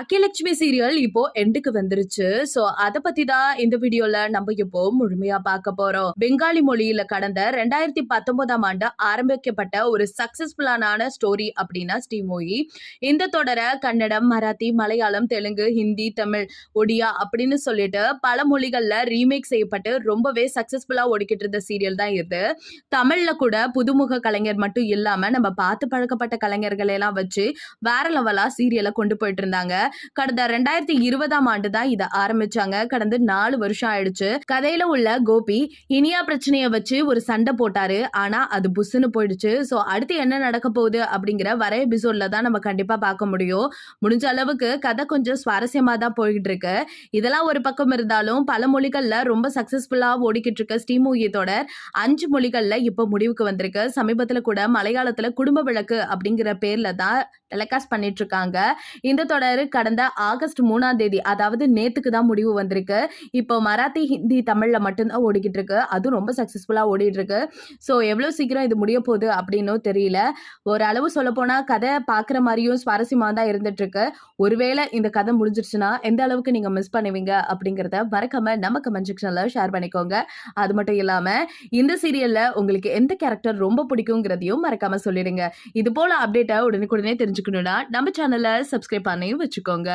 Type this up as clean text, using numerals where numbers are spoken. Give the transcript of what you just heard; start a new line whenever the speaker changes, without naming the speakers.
அக்கியலட்சுமி serial இப்போ எண்டுக்கு வந்துருச்சு. சோ அத பத்தி தான் இந்த வீடியோல நம்ம இப்போ முழுமையா பார்க்க போறோம். பெங்காலி மொழியில கடந்த 2019ஆம் ஆண்டு ஆரம்பிக்கப்பட்ட ஒரு சக்சஸ்ஃபுல்லான ஸ்டோரி அப்படின்னா ஸ்ரீமூவி. இந்த தொடர கன்னடம், மராத்தி, மலையாளம், தெலுங்கு, ஹிந்தி, தமிழ், ஒடியா அப்படின்னு சொல்லிட்டு பல மொழிகள்ல ரீமேக் செய்யப்பட்டு ரொம்பவே சக்சஸ்ஃபுல்லா ஓடிக்கிட்டு இருந்த சீரியல் தான் இது. தமிழ்ல கூட புதுமுக கலைஞர் மட்டும் இல்லாம நம்ம பார்த்து பழக்கப்பட்ட கலைஞர்களை எல்லாம் வச்சு வேற லெவலா சீரியலை கொண்டு போயிட்டு இருந்தாங்க. கடந்த 2020ஆம் ஆண்டு தான் இதை ஆரம்பிச்சாங்க. கடந்த 4 வருஷம் ஆயிடுச்சு. கதையில உள்ள கோபி இனியா பிரச்சனைய வச்சு ஒரு சண்டை போட்டாரு. ஆனா அது புஸ்ஸுன்னு போயிடுச்சு. சோ அடுத்து என்ன நடக்க போகுது அப்படிங்கிற வர எபிசோட்ல தான் நம்ம கண்டிப்பா பார்க்க முடியும். முடிஞ்ச அளவுக்கு கதை கொஞ்சம் சுவாரஸ்யமா தான் போய்கிட்டு இருக்கு. இதெல்லாம் ஒரு பக்கம் இருந்தாலும் பல மொழிகள்ல ரொம்ப சக்சஸ்ஃபுல்லா ஓடிக்கிட்டு இருக்க ஸ்ரீமூவி தொடர் 5 மொழிகள்ல இப்ப முடிவுக்கு வந்திருக்கு. சமீபத்துல கூட மலையாளத்துல குடும்ப விளக்கு அப்படிங்கிற பேர்ல தான் டெலிகாஸ்ட் பண்ணிட்டு இருக்காங்க. இந்த தொடர் கடந்த ஆகஸ்ட் 3ஆம் தேதி, அதாவது நேத்துக்கு தான் முடிவு வந்திருக்கு. இப்போ மராத்தி, ஹிந்தி, தமிழ்ல மட்டும்தான் ஓடிக்கிட்டு இருக்கு. அதுவும் ரொம்ப சக்சஸ்ஃபுல்லா ஓடிட்டு இருக்கு. ஸோ எவ்வளவு சீக்கிரம் இது முடிய போகுது அப்படின்னும் தெரியல. ஓரளவு சொல்லப்போனா கதை பார்க்குற மாதிரியும் சுவாரஸ்யமா தான் இருந்துட்டு இருக்கு. ஒருவேளை இந்த கதை முடிஞ்சிருச்சுன்னா எந்த அளவுக்கு நீங்க மிஸ் பண்ணுவீங்க அப்படிங்கிறத மறக்காம நம்ம கமெண்ட் செக்ஷன்ல ஷேர் பண்ணிக்கோங்க. அது மட்டும் இல்லாம இந்த சீரியல்ல உங்களுக்கு எந்த கேரக்டர் ரொம்ப பிடிக்குங்கிறதையும் மறக்காம சொல்லிடுங்க. இது போல அப்டேட்டை உடனுக்குடனே தெரிஞ்சுக்கணும்னா நம்ம சேனலை சப்ஸ்கிரைப் பண்ணி வச்சுக்கோங்க.